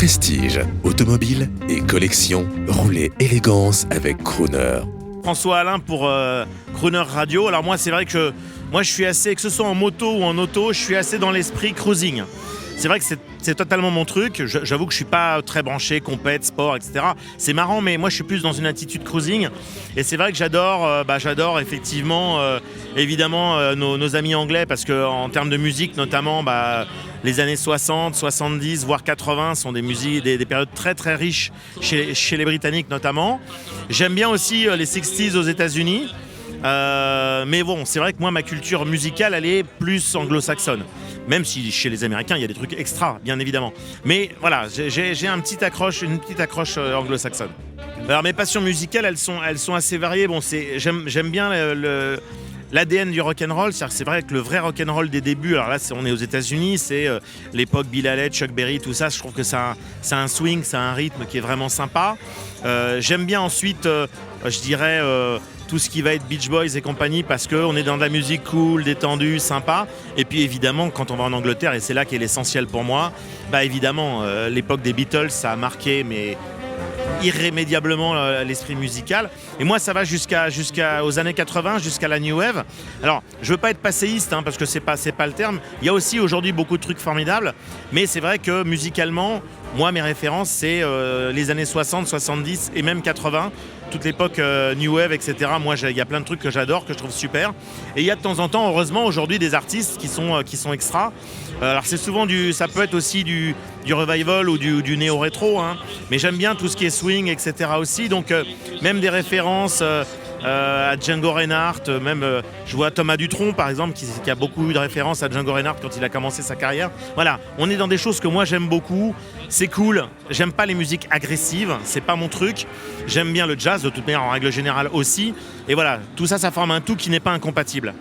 Prestige, automobile et collection, roulez élégance avec Crooner. François Alain pour Crooner Radio. Alors moi c'est vrai que je suis assez, que ce soit en moto ou en auto, je suis assez dans l'esprit cruising. C'est vrai que c'est totalement mon truc. J'avoue que je suis pas très branché, compète, sport, etc. C'est marrant, mais moi je suis plus dans une attitude cruising. Et c'est vrai que j'adore effectivement, évidemment, nos amis anglais, parce qu'en termes de musique notamment, les années 60, 70, voire 80 sont des périodes très très riches chez les Britanniques notamment. J'aime bien aussi les 60s aux États-Unis. Mais bon, c'est vrai que moi ma culture musicale elle est plus anglo-saxonne. Même si chez les Américains il y a des trucs extra, bien évidemment. Mais voilà, j'ai une petite accroche anglo-saxonne. Alors mes passions musicales elles sont assez variées. Bon, j'aime bien l'ADN du rock'n'roll, c'est vrai que le vrai rock'n'roll des débuts, alors là on est aux États-Unis, c'est l'époque Bill Haley, Chuck Berry, tout ça. Je trouve que ça a un swing, ça a un rythme qui est vraiment sympa. J'aime bien ensuite, je dirais, tout ce qui va être Beach Boys et compagnie, parce qu'on est dans de la musique cool, détendue, sympa. Et puis évidemment, quand on va en Angleterre, et c'est là qu'est l'essentiel pour moi, évidemment, l'époque des Beatles, ça a marqué, mais irrémédiablement l'esprit musical. Et moi ça va jusqu'aux années 80, jusqu'à la New Wave. Alors je veux pas être passéiste, parce que c'est pas le terme. Il y a aussi aujourd'hui beaucoup de trucs formidables, mais c'est vrai que musicalement moi mes références c'est les années 60, 70 et même 80, toute l'époque New Wave, etc. Moi il y a plein de trucs que j'adore, que je trouve super, et il y a de temps en temps heureusement aujourd'hui des artistes qui sont extra. Alors c'est souvent ça peut être aussi du revival ou du néo-rétro, mais j'aime bien tout ce qui est swing, etc. aussi, donc même des références à Django Reinhardt, même je vois Thomas Dutronc par exemple qui a beaucoup eu de références à Django Reinhardt quand il a commencé sa carrière. Voilà, on est dans des choses que moi j'aime beaucoup, c'est cool. J'aime pas les musiques agressives, c'est pas mon truc. J'aime bien le jazz de toute manière en règle générale aussi, et voilà, tout ça forme un tout qui n'est pas incompatible.